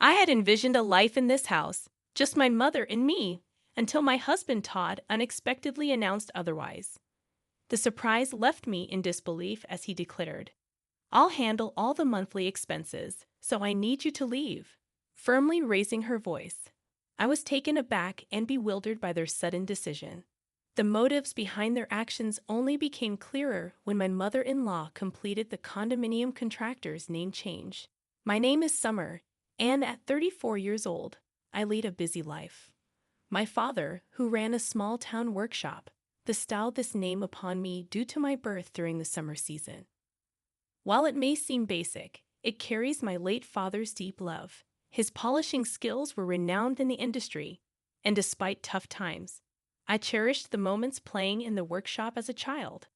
I had envisioned a life in this house, just my mother and me, until my husband Todd unexpectedly announced otherwise. The surprise left me in disbelief as he declared, "I'll handle all the monthly expenses, so I need you to leave," firmly raising her voice. I was taken aback and bewildered by their sudden decision. The motives behind their actions only became clearer when my mother-in-law completed the condominium contractor's name change. My name is Summer, and at 34 years old, I lead a busy life. My father, who ran a small-town workshop, bestowed this name upon me due to my birth during the summer season. While it may seem basic, it carries my late father's deep love. His polishing skills were renowned in the industry, and despite tough times, I cherished the moments playing in the workshop as a child.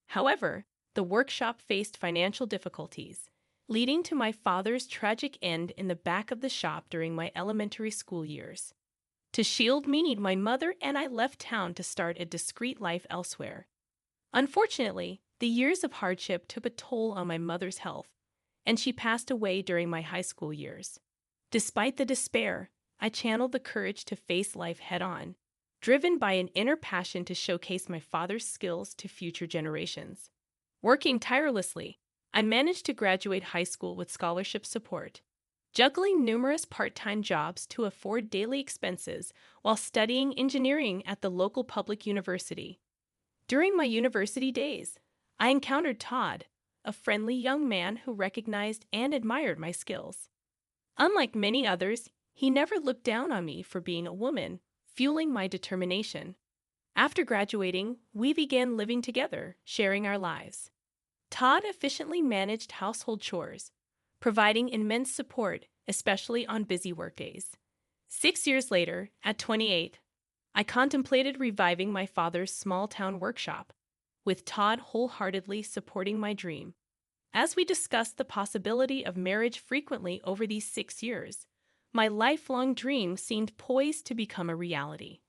However, the workshop faced financial difficulties, leading to my father's tragic end in the back of the shop during my elementary school years. To shield me, my mother and I left town to start a discreet life elsewhere. Unfortunately, the years of hardship took a toll on my mother's health, and she passed away during my high school years. Despite the despair, I channeled the courage to face life head-on, driven by an inner passion to showcase my father's skills to future generations. Working tirelessly, I managed to graduate high school with scholarship support, juggling numerous part-time jobs to afford daily expenses while studying engineering at the local public university. During my university days, I encountered Todd, a friendly young man who recognized and admired my skills. Unlike many others, he never looked down on me for being a woman, fueling my determination. After graduating, we began living together, sharing our lives. Todd efficiently managed household chores, providing immense support, especially on busy workdays. 6 years later, at 28, I contemplated reviving my father's small-town workshop, with Todd wholeheartedly supporting my dream. As we discussed the possibility of marriage frequently over these 6 years, my lifelong dream seemed poised to become a reality.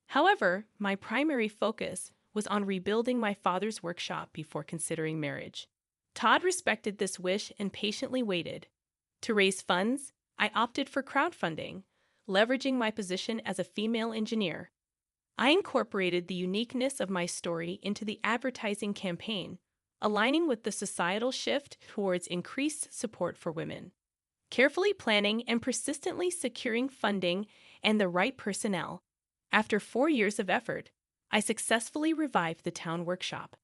However, my primary focus was on rebuilding my father's workshop before considering marriage. Todd respected this wish and patiently waited. To raise funds, I opted for crowdfunding, leveraging my position as a female engineer. I incorporated the uniqueness of my story into the advertising campaign, aligning with the societal shift towards increased support for women. Carefully planning and persistently securing funding and the right personnel, after 4 years of effort, I successfully revived the town workshop.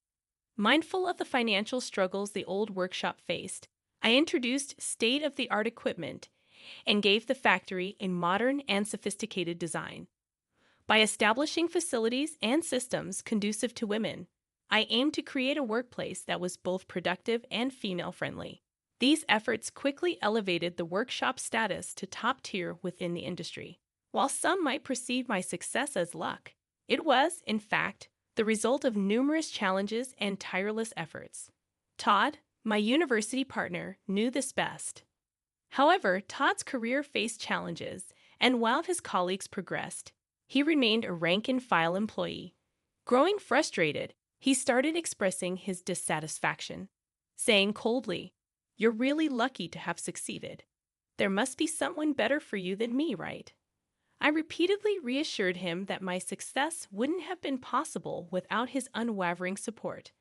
Mindful of the financial struggles the old workshop faced, I introduced state-of-the-art equipment and gave the factory a modern and sophisticated design. By establishing facilities and systems conducive to women, I aimed to create a workplace that was both productive and female-friendly. These efforts quickly elevated the workshop's status to top tier within the industry. While some might perceive my success as luck, it was, in fact, the result of numerous challenges and tireless efforts. Todd, my university partner, knew this best. However, Todd's career faced challenges, and while his colleagues progressed, he remained a rank-and-file employee. Growing frustrated, he started expressing his dissatisfaction, saying coldly, "You're really lucky to have succeeded. There must be someone better for you than me, right?" I repeatedly reassured him that my success wouldn't have been possible without his unwavering support.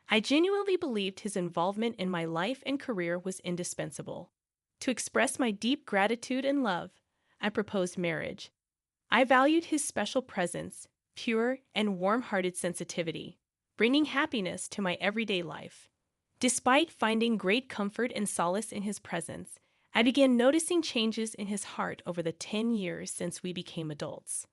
I genuinely believed his involvement in my life and career was indispensable. To express my deep gratitude and love, I proposed marriage. I valued his special presence, pure and warm-hearted sensitivity, bringing happiness to my everyday life. Despite finding great comfort and solace in his presence, I began noticing changes in his heart over the 10 years since we became adults.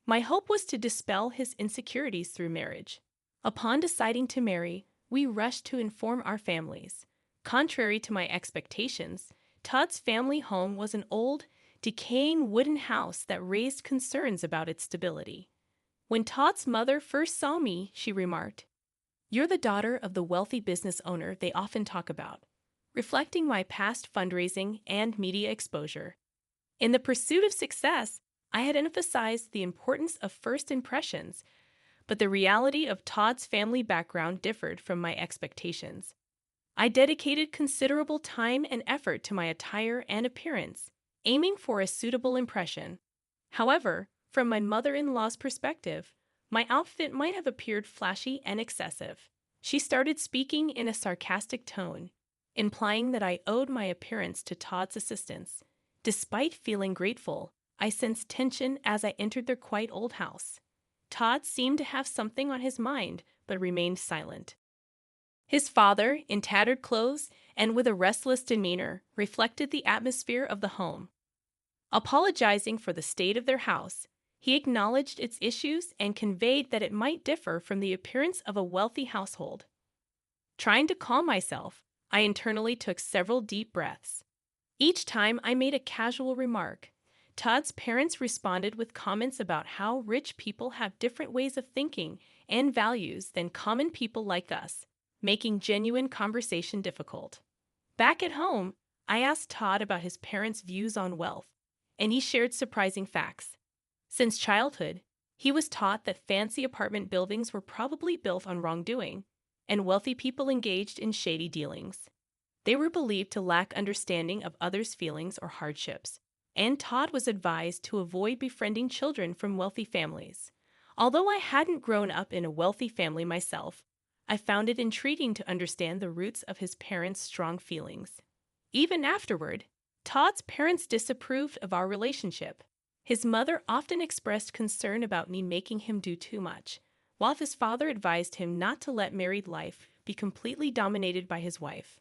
My hope was to dispel his insecurities through marriage. Upon deciding to marry, we rushed to inform our families. Contrary to my expectations, Todd's family home was an old, decaying wooden house that raised concerns about its stability. When Todd's mother first saw me, she remarked, "You're the daughter of the wealthy business owner they often talk about," reflecting my past fundraising and media exposure. In the pursuit of success, I had emphasized the importance of first impressions, but the reality of Todd's family background differed from my expectations. I dedicated considerable time and effort to my attire and appearance, aiming for a suitable impression. However, from my mother-in-law's perspective, my outfit might have appeared flashy and excessive. She started speaking in a sarcastic tone, implying that I owed my appearance to Todd's assistance. Despite feeling grateful, I sensed tension as I entered their quiet old house. Todd seemed to have something on his mind, but remained silent. His father, in tattered clothes and with a restless demeanor, reflected the atmosphere of the home. Apologizing for the state of their house, he acknowledged its issues and conveyed that it might differ from the appearance of a wealthy household. Trying to calm myself, I internally took several deep breaths. Each time I made a casual remark, Todd's parents responded with comments about how rich people have different ways of thinking and values than common people like us, making genuine conversation difficult. Back at home, I asked Todd about his parents' views on wealth, and he shared surprising facts. Since childhood, he was taught that fancy apartment buildings were probably built on wrongdoing, and wealthy people engaged in shady dealings. They were believed to lack understanding of others' feelings or hardships, and Todd was advised to avoid befriending children from wealthy families. Although I hadn't grown up in a wealthy family myself, I found it intriguing to understand the roots of his parents' strong feelings. Even afterward, Todd's parents disapproved of our relationship. His mother often expressed concern about me making him do too much, while his father advised him not to let married life be completely dominated by his wife.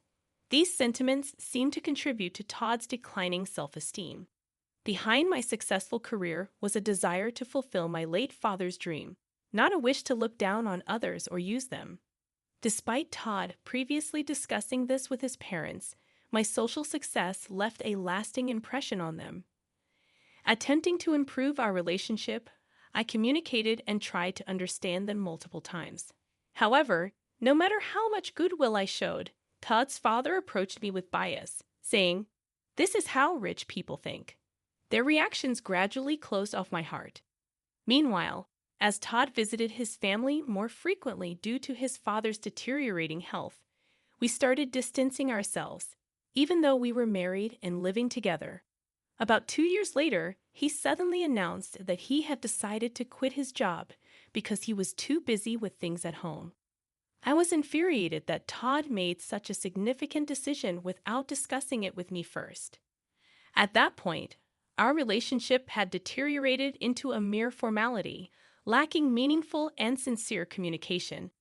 These sentiments seemed to contribute to Todd's declining self-esteem. Behind my successful career was a desire to fulfill my late father's dream, not a wish to look down on others or use them. Despite Todd previously discussing this with his parents, my social success left a lasting impression on them. Attempting to improve our relationship, I communicated and tried to understand them multiple times. However, no matter how much goodwill I showed, Todd's father approached me with bias, saying, "This is how rich people think." Their reactions gradually closed off my heart. Meanwhile, as Todd visited his family more frequently due to his father's deteriorating health, we started distancing ourselves, even though we were married and living together. About 2 years later, he suddenly announced that he had decided to quit his job because he was too busy with things at home. I was infuriated that Todd made such a significant decision without discussing it with me first. At that point, our relationship had deteriorated into a mere formality, lacking meaningful and sincere communication.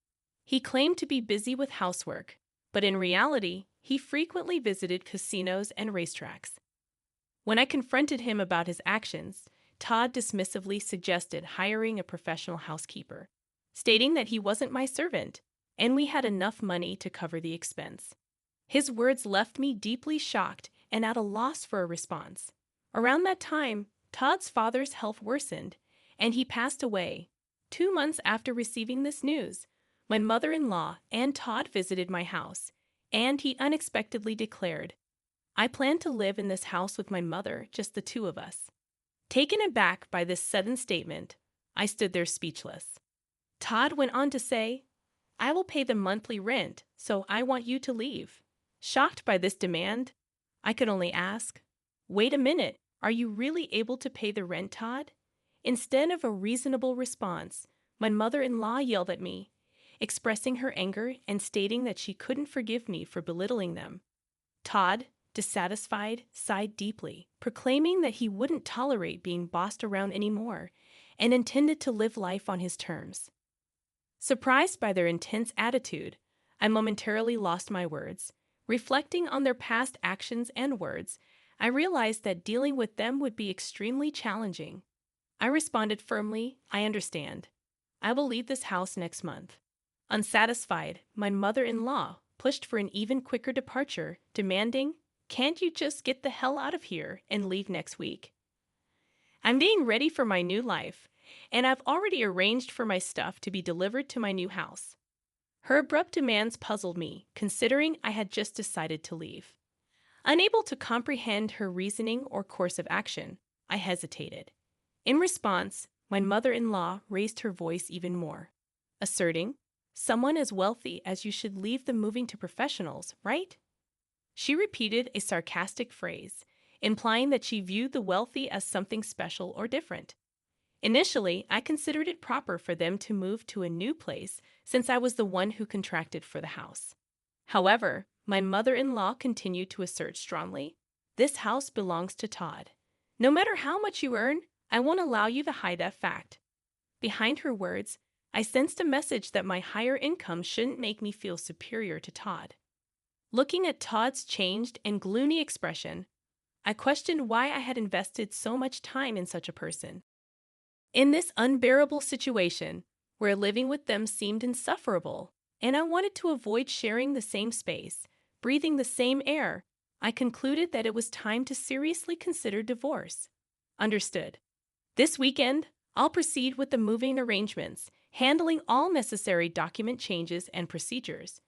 He claimed to be busy with housework, but in reality, he frequently visited casinos and racetracks. When I confronted him about his actions, Todd dismissively suggested hiring a professional housekeeper, stating that he wasn't my servant, and we had enough money to cover the expense. His words left me deeply shocked and at a loss for a response. Around that time, Todd's father's health worsened, and he passed away. 2 months after receiving this news, my mother-in-law and Todd visited my house, and he unexpectedly declared, "I plan to live in this house with my mother, just the two of us." Taken aback by this sudden statement, I stood there speechless. Todd went on to say, "I will pay the monthly rent, so I want you to leave." Shocked by this demand, I could only ask, "Wait a minute, are you really able to pay the rent, Todd?" Instead of a reasonable response, my mother-in-law yelled at me, expressing her anger and stating that she couldn't forgive me for belittling them. Todd, dissatisfied, sighed deeply, proclaiming that he wouldn't tolerate being bossed around anymore and intended to live life on his terms. Surprised by their intense attitude, I momentarily lost my words. Reflecting on their past actions and words, I realized that dealing with them would be extremely challenging. I responded firmly, "I understand. I will leave this house next month." Unsatisfied, my mother-in-law pushed for an even quicker departure, demanding, "Can't you just get the hell out of here and leave next week?" I'm being ready for my new life, and I've already arranged for my stuff to be delivered to my new house. Her abrupt demands puzzled me, considering I had just decided to leave. Unable to comprehend her reasoning or course of action, I hesitated. In response, my mother-in-law raised her voice even more, asserting, "Someone as wealthy as you should leave them moving to professionals, right?" She repeated a sarcastic phrase, implying that she viewed the wealthy as something special or different. Initially, I considered it proper for them to move to a new place since I was the one who contracted for the house. However, my mother-in-law continued to assert strongly, "This house belongs to Todd. No matter how much you earn, I won't allow you to hide that fact." Behind her words, I sensed a message that my higher income shouldn't make me feel superior to Todd. Looking at Todd's changed and gloomy expression, I questioned why I had invested so much time in such a person. In this unbearable situation, where living with them seemed insufferable, and I wanted to avoid sharing the same space, breathing the same air, I concluded that it was time to seriously consider divorce. Understood. This weekend, I'll proceed with the moving arrangements, handling all necessary document changes and procedures.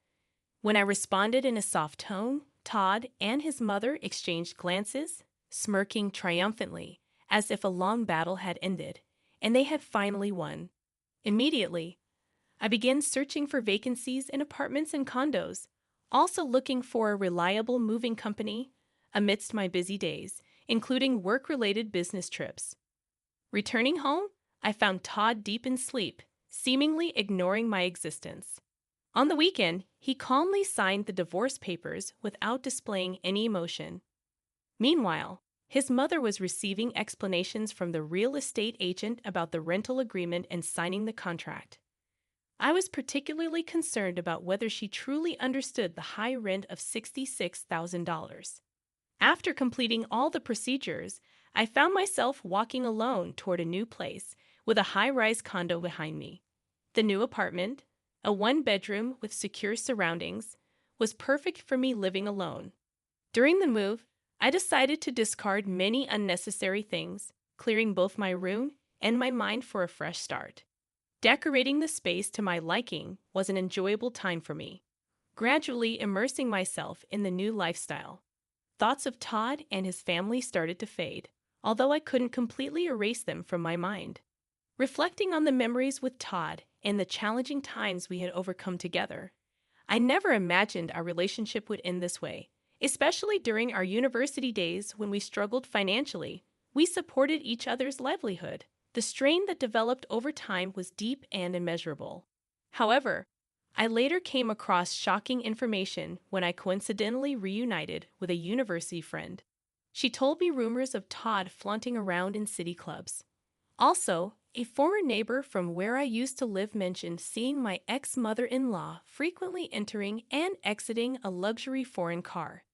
When I responded in a soft tone, Todd and his mother exchanged glances, smirking triumphantly, as if a long battle had ended, and they had finally won. Immediately, I began searching for vacancies in apartments and condos, also looking for a reliable moving company amidst my busy days, including work-related business trips. Returning home, I found Todd deep in sleep, seemingly ignoring my existence. On the weekend, he calmly signed the divorce papers without displaying any emotion. Meanwhile, his mother was receiving explanations from the real estate agent about the rental agreement and signing the contract. I was particularly concerned about whether she truly understood the high rent of $66,000. After completing all the procedures, I found myself walking alone toward a new place with a high-rise condo behind me. The new apartment, a one-bedroom with secure surroundings, was perfect for me living alone. During the move, I decided to discard many unnecessary things, clearing both my room and my mind for a fresh start. Decorating the space to my liking was an enjoyable time for me, gradually immersing myself in the new lifestyle. Thoughts of Todd and his family started to fade, although I couldn't completely erase them from my mind. Reflecting on the memories with Todd and the challenging times we had overcome together, I never imagined our relationship would end this way, especially during our university days when we struggled financially. We supported each other's livelihood. The strain that developed over time was deep and immeasurable. However, I later came across shocking information when I coincidentally reunited with a university friend. She told me rumors of Todd flaunting around in city clubs. Also, a former neighbor from where I used to live mentioned seeing my ex-mother-in-law frequently entering and exiting a luxury foreign car.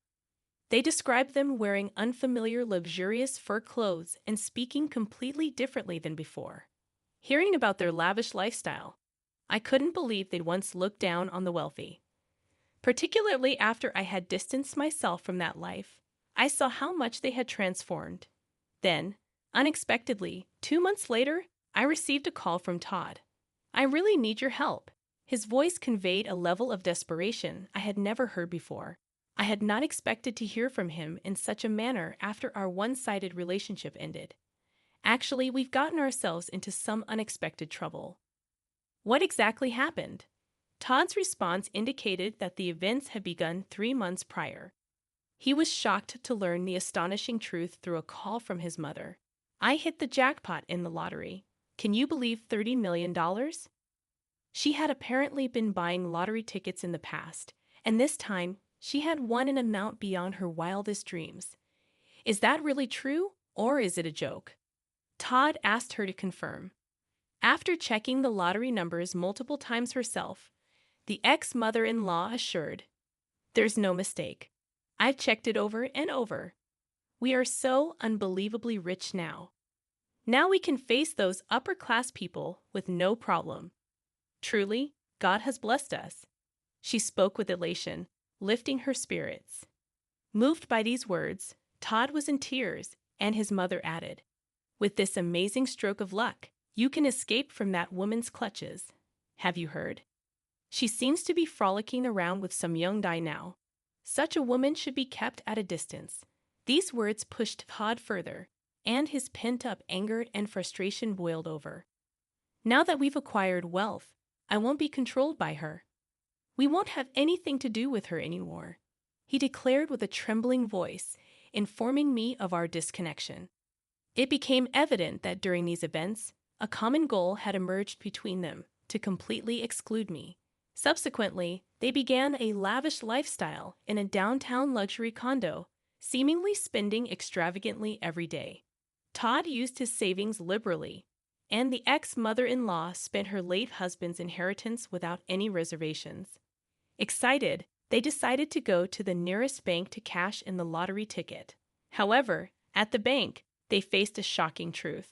They described them wearing unfamiliar, luxurious fur clothes and speaking completely differently than before. Hearing about their lavish lifestyle, I couldn't believe they'd once looked down on the wealthy. Particularly after I had distanced myself from that life, I saw how much they had transformed. Then, unexpectedly, 2 months later, I received a call from Todd. "I really need your help." His voice conveyed a level of desperation I had never heard before. I had not expected to hear from him in such a manner after our one-sided relationship ended. Actually, we've gotten ourselves into some unexpected trouble. What exactly happened? Todd's response indicated that the events had begun 3 months prior. He was shocked to learn the astonishing truth through a call from his mother. "I hit the jackpot in the lottery. Can you believe $30 million? She had apparently been buying lottery tickets in the past, and this time she had won an amount beyond her wildest dreams. Is that really true, or is it a joke?" Todd asked her to confirm. After checking the lottery numbers multiple times herself, the ex-mother-in-law assured, "There's no mistake. I've checked it over and over. We are so unbelievably rich now. Now we can face those upper-class people with no problem. Truly, God has blessed us." She spoke with elation, lifting her spirits. Moved by these words, Todd was in tears, and his mother added, "With this amazing stroke of luck, you can escape from that woman's clutches. Have you heard? She seems to be frolicking around with some young guy now. Such a woman should be kept at a distance." These words pushed Todd further, and his pent-up anger and frustration boiled over. "Now that we've acquired wealth, I won't be controlled by her. We won't have anything to do with her anymore," he declared with a trembling voice, informing me of our disconnection. It became evident that during these events, a common goal had emerged between them to completely exclude me. Subsequently, they began a lavish lifestyle in a downtown luxury condo, seemingly spending extravagantly every day. Todd used his savings liberally, and the ex-mother-in-law spent her late husband's inheritance without any reservations. Excited, they decided to go to the nearest bank to cash in the lottery ticket. However, at the bank, they faced a shocking truth.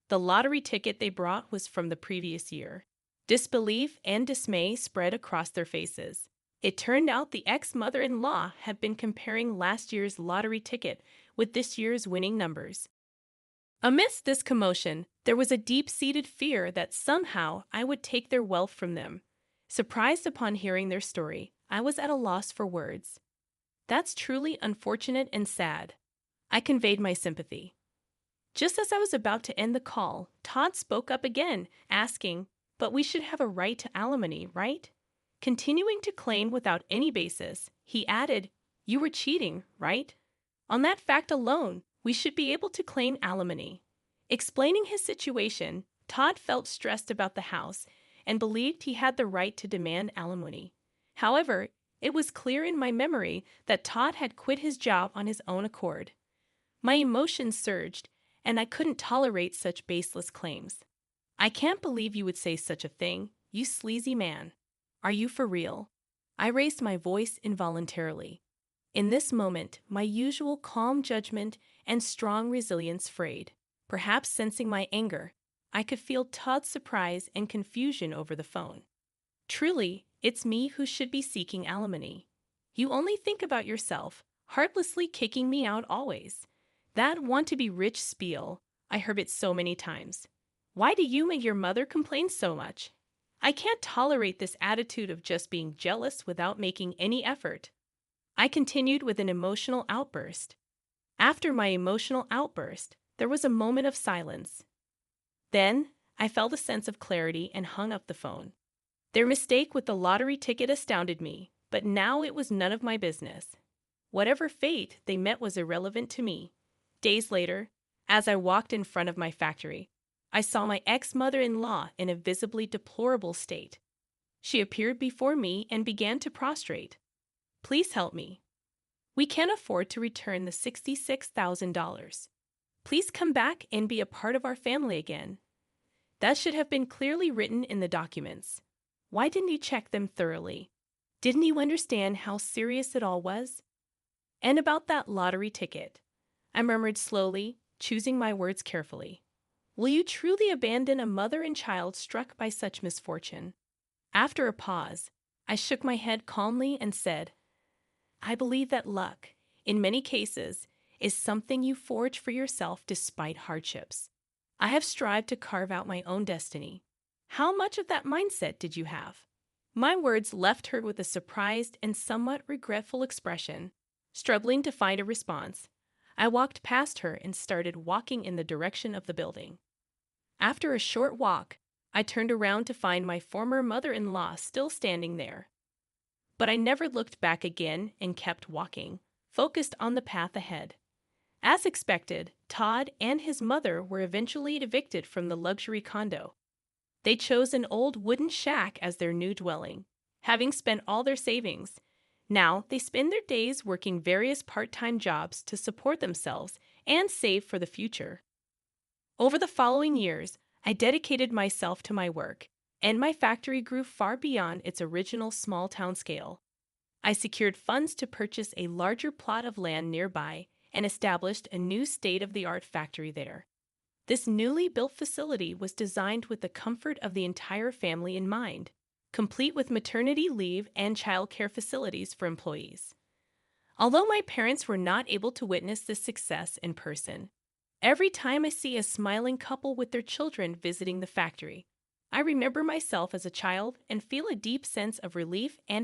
The lottery ticket they brought was from the previous year. Disbelief and dismay spread across their faces. It turned out the ex-mother-in-law had been comparing last year's lottery ticket with this year's winning numbers. Amidst this commotion, there was a deep-seated fear that somehow I would take their wealth from them. Surprised upon hearing their story, I was at a loss for words. "That's truly unfortunate and sad." I conveyed my sympathy. Just as I was about to end the call, Todd spoke up again, asking, "But we should have a right to alimony, right?" Continuing to claim without any basis, he added, "You were cheating, right? On that fact alone, we should be able to claim alimony." Explaining his situation, Todd felt stressed about the house and believed he had the right to demand alimony. However, it was clear in my memory that Todd had quit his job on his own accord. My emotions surged, and I couldn't tolerate such baseless claims. "I can't believe you would say such a thing, you sleazy man. Are you for real?" I raised my voice involuntarily. In this moment, my usual calm judgment and strong resilience frayed. Perhaps sensing my anger, I could feel Todd's surprise and confusion over the phone. "Truly, it's me who should be seeking alimony. You only think about yourself, heartlessly kicking me out always. That want-to-be-rich spiel, I heard it so many times. Why do you and your mother complain so much? I can't tolerate this attitude of just being jealous without making any effort." I continued with an emotional outburst. After my emotional outburst, there was a moment of silence. Then, I felt a sense of clarity and hung up the phone. Their mistake with the lottery ticket astounded me, but now it was none of my business. Whatever fate they met was irrelevant to me. Days later, as I walked in front of my factory, I saw my ex-mother-in-law in a visibly deplorable state. She appeared before me and began to prostrate. "Please help me. We can't afford to return the $66,000. Please come back and be a part of our family again." That should have been clearly written in the documents. Why didn't he check them thoroughly? Didn't he understand how serious it all was? "And about that lottery ticket," I murmured slowly, choosing my words carefully. "Will you truly abandon a mother and child struck by such misfortune?" After a pause, I shook my head calmly and said, "I believe that luck, in many cases, is something you forge for yourself despite hardships. I have strived to carve out my own destiny. How much of that mindset did you have?" My words left her with a surprised and somewhat regretful expression. Struggling to find a response, I walked past her and started walking in the direction of the building. After a short walk, I turned around to find my former mother-in-law still standing there. But I never looked back again and kept walking, focused on the path ahead. As expected, Todd and his mother were eventually evicted from the luxury condo. They chose an old wooden shack as their new dwelling, having spent all their savings. Now they spend their days working various part-time jobs to support themselves and save for the future. Over the following years, I dedicated myself to my work, and my factory grew far beyond its original small-town scale. I secured funds to purchase a larger plot of land nearby and established a new state-of-the-art factory there. This newly built facility was designed with the comfort of the entire family in mind, complete with maternity leave and childcare facilities for employees. Although my parents were not able to witness this success in person, every time I see a smiling couple with their children visiting the factory, I remember myself as a child and feel a deep sense of relief and